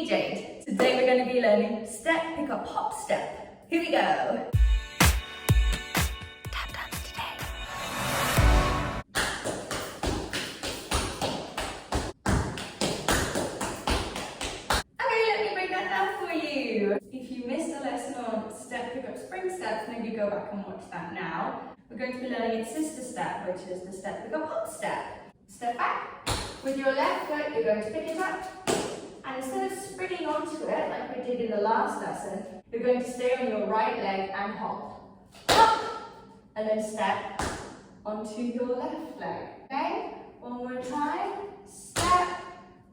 Jade. Today we're going to be learning step, pick up, hop, step. Here we go. Tap dance today. Okay, let me break that down for you. If you missed a lesson on step, pick up, spring steps, maybe go back and watch that now. We're going to be learning its sister step, which is the step, pick up, hop, step. Step back. With your left foot, you're going to pick it up. And instead of springing onto it, like we did in the last lesson, you're going to stay on your right leg and hop. Hop! And then step onto your left leg. Okay? One more time. Step,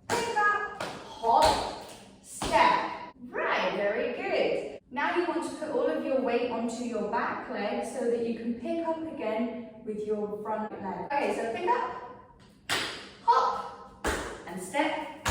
pick up, hop, step. Right, very good. Now you want to put all of your weight onto your back leg so that you can pick up again with your front leg. Okay, so pick up, hop, and step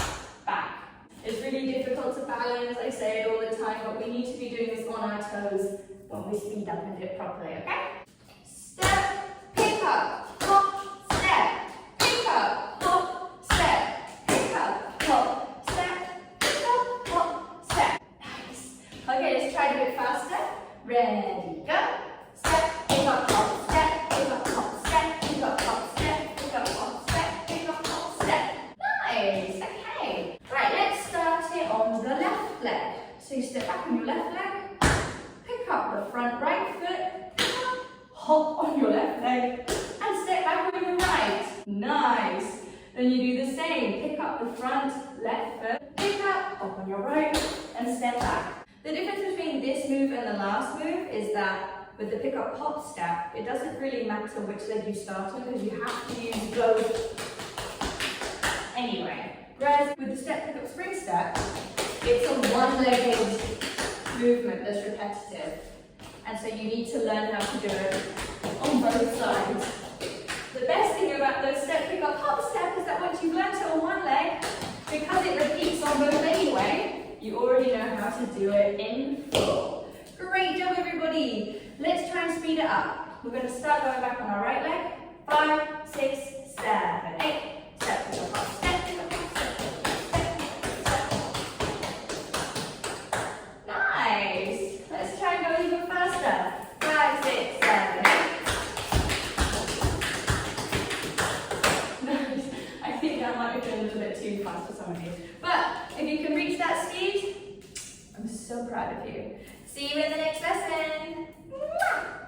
back. It's really difficult to balance, I say it all the time, but we need to be doing this on our toes when we speed up and do it properly, okay? Step, pick up, hop, step, pick up, hop, step, pick up, hop, step, pick up, hop, step. Nice. Okay, let's try it a bit faster. Ready, go. Step, pick up, hop, step, pick up, hop, step, pick up, hop, step, pick up, hop, step, pick up, hop, step. Nice, okay. Right, let's start it on the left leg. So you step back on your left leg, pick up the front right foot, hop on your left leg, and step back on your right. Nice. Then you do the same. Pick up the front left foot, pick up, hop on your right, and step back. The difference between this move and the last move is that with the pick up hop step, it doesn't really matter which leg you start on because you have to use both anyway. Whereas with the step, pick up, spring step, it's a one-legged movement that's repetitive. And so you need to learn how to do it on both sides. The best thing about those step, pick up, hop step is that once you've learned it on one leg, because it repeats on both anyway, you already know how to do it in full. Great job, everybody. Let's try and speed it up. We're going to start going back on our right leg. 5, 6, 7, 8. Step, pick up, hop, step, pick up, hop, step, step, step. Nice. Let's try and go even faster. 5, 6, 7, 8. Nice. I think that might have been a little bit too fast for some of you. But if you can reach that speed, I'm so proud of you. See you in the next lesson. Mwah!